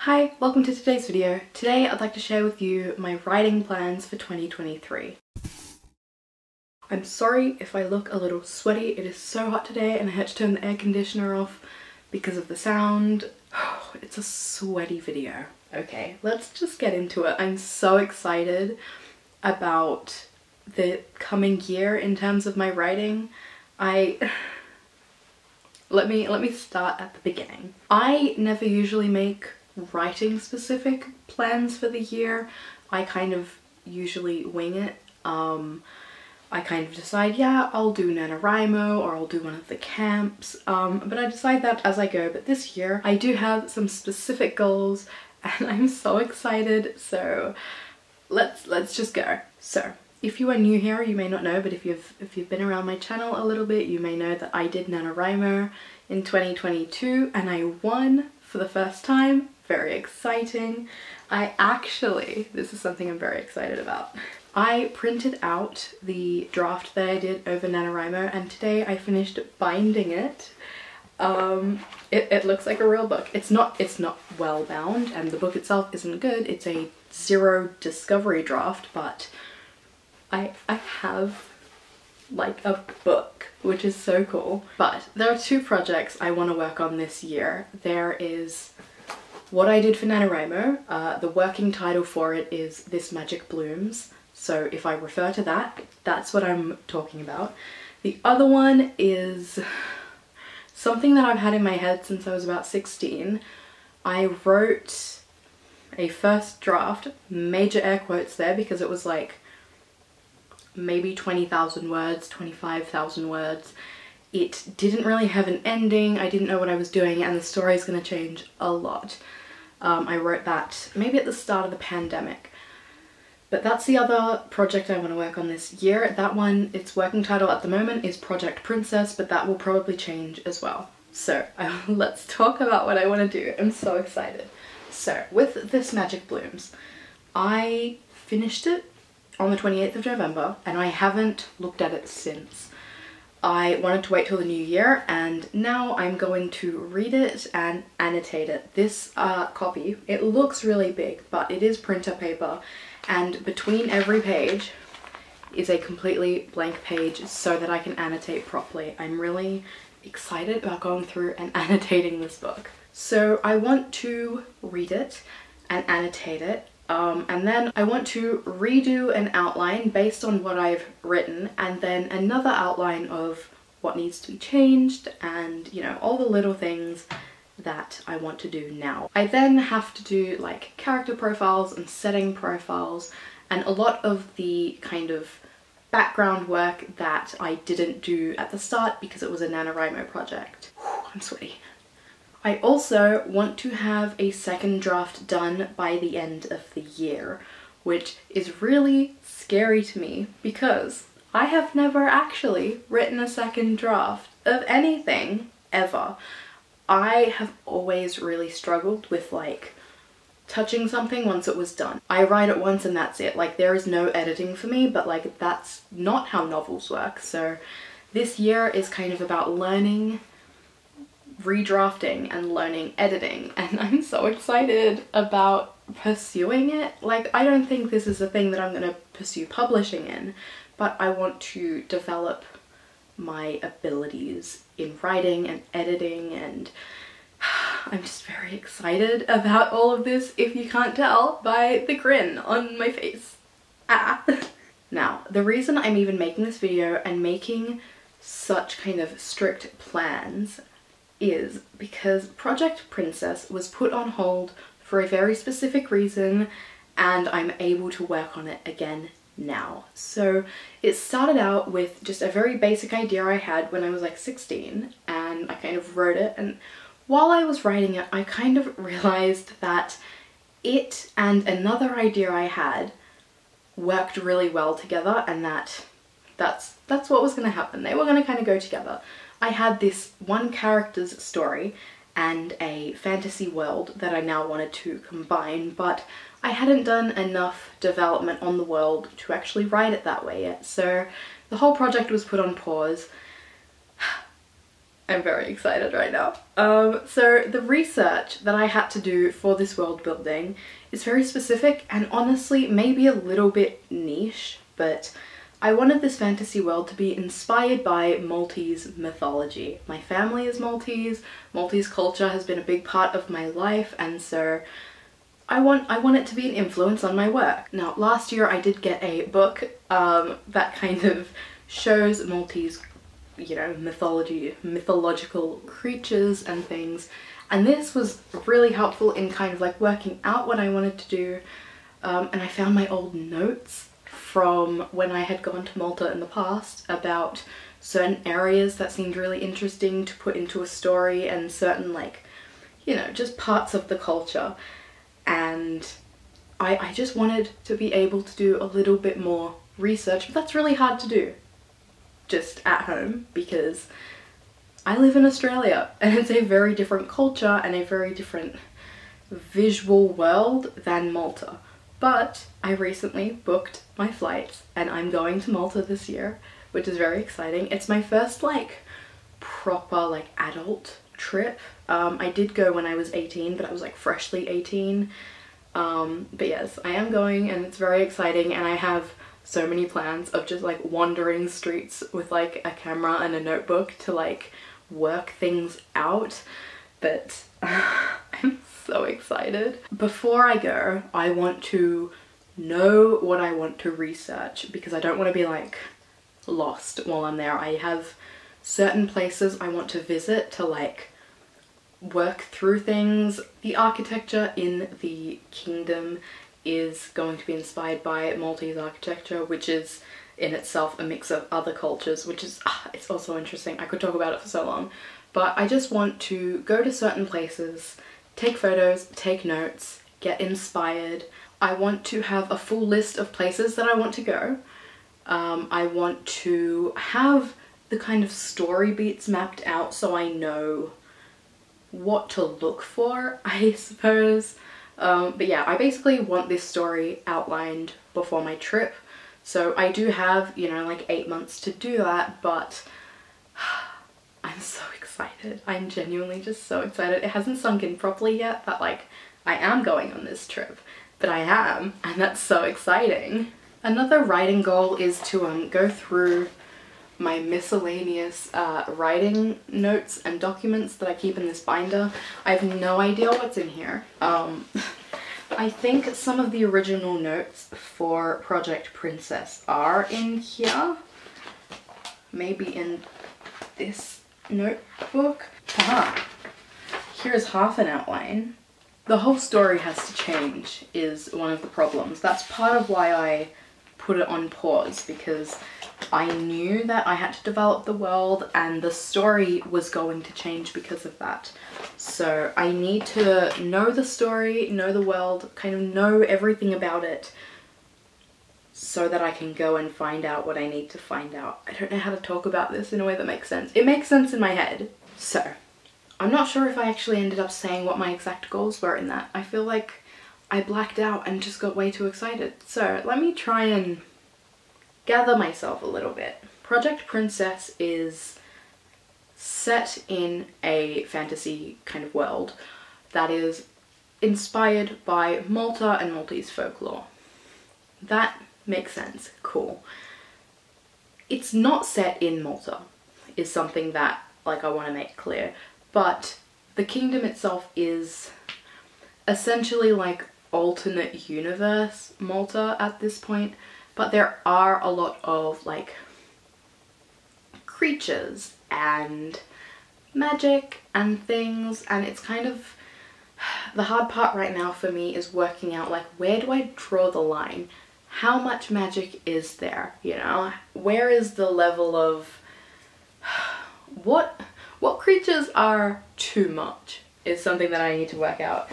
Hi, welcome to today's video. Today I'd like to share with you my writing plans for 2023. I'm sorry if I look a little sweaty, it is so hot today and I had to turn the air conditioner off because of the sound. Oh, it's a sweaty video. Okay, let's just get into it. I'm so excited about the coming year in terms of my writing. Let me start at the beginning. I never usually make writing specific plans for the year. I kind of usually wing it. I kind of decide, yeah, I'll do NaNoWriMo or I'll do one of the camps, but I decide that as I go. But this year I do have some specific goals and I'm so excited, so let's just go. So if you are new here, you may not know, but if you've been around my channel a little bit, you may know that I did NaNoWriMo in 2022 and I won for the first time. Very exciting. This is something I'm very excited about. I printed out the draft that I did over NaNoWriMo and today I finished binding it. It looks like a real book. It's not well bound and the book itself isn't good. It's a zero discovery draft, but I have like a book, which is so cool. But there are two projects I want to work on this year. There is what I did for NaNoWriMo. The working title for it is This Magic Blooms. So if I refer to that, that's what I'm talking about. The other one is something that I've had in my head since I was about 16. I wrote a first draft, major air quotes there because it was like maybe 20,000 words, 25,000 words. It didn't really have an ending, I didn't know what I was doing, and the story's gonna change a lot. I wrote that maybe at the start of the pandemic. But that's the other project I want to work on this year. That one, its working title at the moment is Project Princess, but that will probably change as well. So let's talk about what I want to do. I'm so excited. So with This Magic Blooms, I finished it on the 28th of November and I haven't looked at it since. I wanted to wait till the new year and now I'm going to read it and annotate it. This copy, it looks really big, but it is printer paper and between every page is a completely blank page so that I can annotate properly. I'm really excited about going through and annotating this book. So I want to read it and annotate it. And then I want to redo an outline based on what I've written and then another outline of what needs to be changed and, you know, all the little things that I want to do now. I then have to do like character profiles and setting profiles and a lot of the kind of background work that I didn't do at the start because it was a NaNoWriMo project. Whew, I'm sweaty. I also want to have a second draft done by the end of the year, which is really scary to me because I have never actually written a second draft of anything ever. I have always really struggled with like touching something once it was done. I write it once and that's it. Like there is no editing for me, but like that's not how novels work. So this year is kind of about learning redrafting and learning editing and I'm so excited about pursuing it. Like I don't think this is a thing that I'm going to pursue publishing in, but I want to develop my abilities in writing and editing and I'm just very excited about all of this if you can't tell by the grin on my face. Now the reason I'm even making this video and making such kind of strict plans is because Project Princess was put on hold for a very specific reason and I'm able to work on it again now. So it started out with just a very basic idea I had when I was like 16 and I kind of wrote it, and while I was writing it I kind of realized that it and another idea I had worked really well together and that's what was going to happen. They were going to kind of go together. I had this one character's story and a fantasy world that I now wanted to combine, but I hadn't done enough development on the world to actually write it that way yet. So the whole project was put on pause. I'm very excited right now. So the research that I had to do for this world building is very specific and honestly maybe a little bit niche, but I wanted this fantasy world to be inspired by Maltese mythology. My family is Maltese, Maltese culture has been a big part of my life, and so I want it to be an influence on my work. Now, last year I did get a book that kind of shows Maltese, you know, mythological creatures and things, and this was really helpful in kind of like working out what I wanted to do, and I found my old notes from when I had gone to Malta in the past about certain areas that seemed really interesting to put into a story and certain, like, you know, just parts of the culture. And I just wanted to be able to do a little bit more research, but that's really hard to do just at home because I live in Australia and it's a very different culture and a very different visual world than Malta. But I recently booked my flights and I'm going to Malta this year, which is very exciting. It's my first like proper like adult trip. I did go when I was 18, but I was like freshly 18. But yes, I am going and it's very exciting, and I have so many plans of just like wandering streets with like a camera and a notebook to like work things out. But I'm so excited. Before I go, I want to know what I want to research because I don't want to be like lost while I'm there. I have certain places I want to visit to like work through things. The architecture in the kingdom is going to be inspired by Maltese architecture, which is in itself a mix of other cultures, which is it's also interesting. I could talk about it for so long, but I just want to go to certain places, take photos, take notes, get inspired. I want to have a full list of places that I want to go. I want to have the kind of story beats mapped out so I know what to look for, I suppose. But yeah, I basically want this story outlined before my trip. So I do have, you know, like 8 months to do that, but I'm so excited. I'm genuinely just so excited. It hasn't sunk in properly yet that like I am going on this trip, but I am, and that's so exciting. Another writing goal is to go through my miscellaneous writing notes and documents that I keep in this binder. I have no idea what's in here. I think some of the original notes for Project Princess are in here. Maybe in this notebook. Here's half an outline. The whole story has to change is one of the problems. That's part of why I put it on pause, because I knew that I had to develop the world and the story was going to change because of that. So I need to know the story, know the world, kind of know everything about it so that I can go and find out what I need to find out. I don't know how to talk about this in a way that makes sense. It makes sense in my head. So I'm not sure if I actually ended up saying what my exact goals were in that. I feel like I blacked out and just got way too excited. So let me try and gather myself a little bit. Project Princess is set in a fantasy kind of world that is inspired by Malta and Maltese folklore. That makes sense. Cool. It's not set in Malta, is something that like I want to make clear, but the kingdom itself is essentially like alternate universe Malta at this point, but there are a lot of like creatures and magic and things, and it's kind of the hard part right now for me is working out like where do I draw the line? How much magic is there, you know? Where is the level of what creatures are too much is something that I need to work out,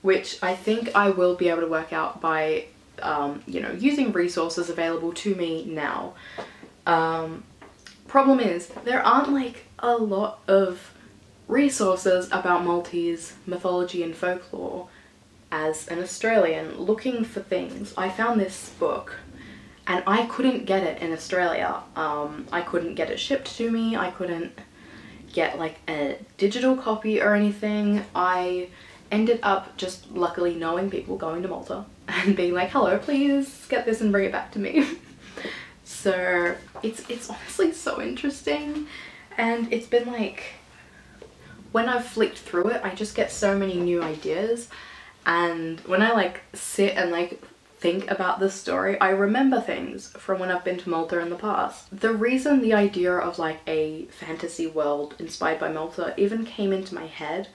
which I think I will be able to work out by you know, using resources available to me now. Problem is, there aren't like a lot of resources about Maltese mythology and folklore. As an Australian looking for things, I found this book and I couldn't get it in Australia. I couldn't get it shipped to me, get like a digital copy or anything. I ended up just luckily knowing people going to Malta and being like, hello, please get this and bring it back to me. So it's honestly so interesting, and it's been like, when I've flicked through it, I just get so many new ideas, and when I like sit and like think about this story, I remember things from when I've been to Malta in the past. The reason the idea of like a fantasy world inspired by Malta even came into my head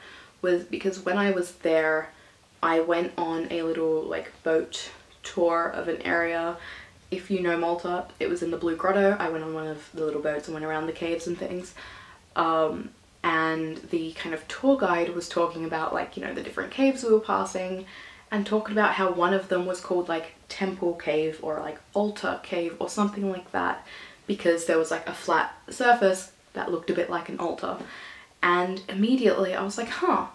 was because when I was there, I went on a little like boat tour of an area. If you know Malta, it was in the Blue Grotto. I went on one of the little boats and went around the caves and things. And the kind of tour guide was talking about like, you know, the different caves we were passing, and talking about how one of them was called like Temple Cave or like Altar Cave or something like that, because there was like a flat surface that looked a bit like an altar. And immediately I was like, huh,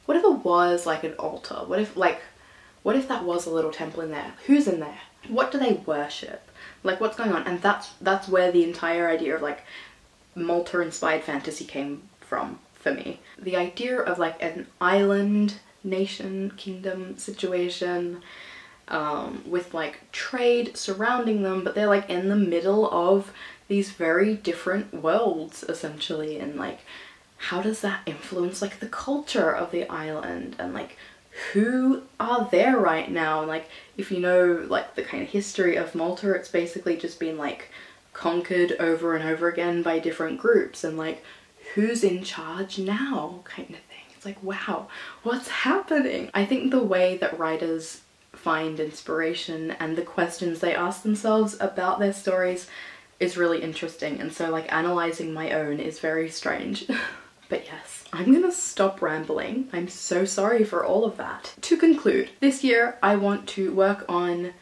what if it was like an altar? What if that was a little temple in there? Who's in there? What do they worship? Like, what's going on? And that's where the entire idea of like Malta inspired fantasy came from for me. The idea of like an island, nation, kingdom situation with like trade surrounding them, but they're like in the middle of these very different worlds essentially, and like how does that influence like the culture of the island, and like who are there right now? And like, if you know like the kind of history of Malta, it's basically just been like conquered over and over again by different groups, and like who's in charge now kind of thing. It's like, wow, what's happening? I think the way that writers find inspiration and the questions they ask themselves about their stories is really interesting, and so like analysing my own is very strange. But yes, I'm gonna stop rambling. I'm so sorry for all of that. To conclude, this year I want to work on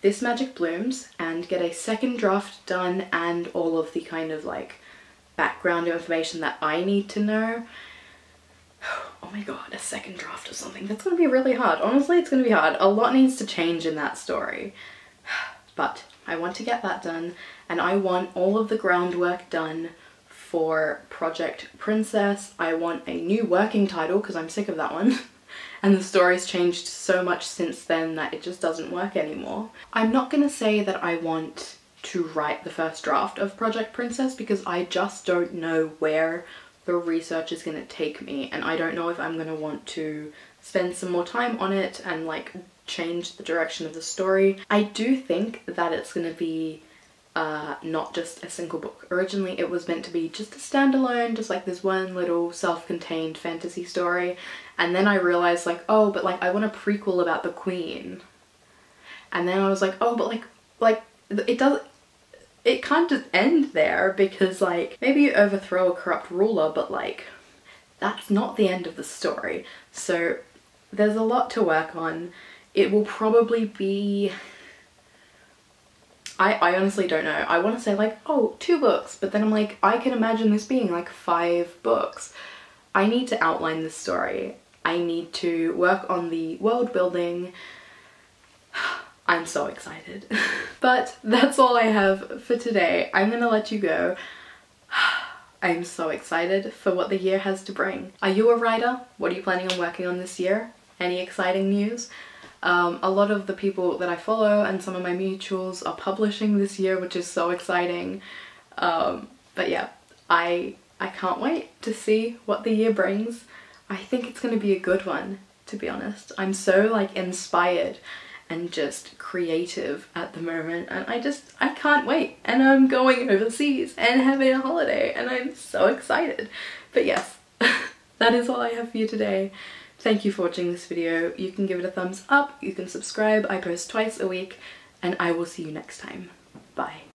This Magic Blooms and get a second draft done, and all of the kind of like background information that I need to know. Oh my god, a second draft of something. That's gonna be really hard. Honestly, it's gonna be hard. A lot needs to change in that story. But I want to get that done, and I want all of the groundwork done for Project Princess. I want a new working title because I'm sick of that one. And the story's changed so much since then that it just doesn't work anymore. I'm not gonna say that I want to write the first draft of Project Princess because I just don't know where the research is gonna take me, and I don't know if I'm gonna want to spend some more time on it and like change the direction of the story. I do think that it's gonna be not just a single book. Originally it was meant to be just a standalone, just like this one little self-contained fantasy story, and then I realized like, oh, but like I want a prequel about the queen, and then I was like, oh, but like it can't just end there, because like maybe you overthrow a corrupt ruler, but like that's not the end of the story. So there's a lot to work on. It will probably be, I honestly don't know. I want to say like, oh, 2 books, but then I'm like, I can imagine this being like 5 books. I need to outline this story. I need to work on the world building. I'm so excited. But that's all I have for today. I'm gonna let you go. I'm so excited for what the year has to bring. Are you a writer? What are you planning on working on this year? Any exciting news? A lot of the people that I follow and some of my mutuals are publishing this year, which is so exciting. But yeah, I can't wait to see what the year brings. I think it's gonna be a good one, to be honest. I'm so like inspired and just creative at the moment, and I can't wait. And I'm going overseas and having a holiday, and I'm so excited. But yes, that is all I have for you today. Thank you for watching this video. You can give it a thumbs up, you can subscribe. I post twice a week, and I will see you next time. Bye.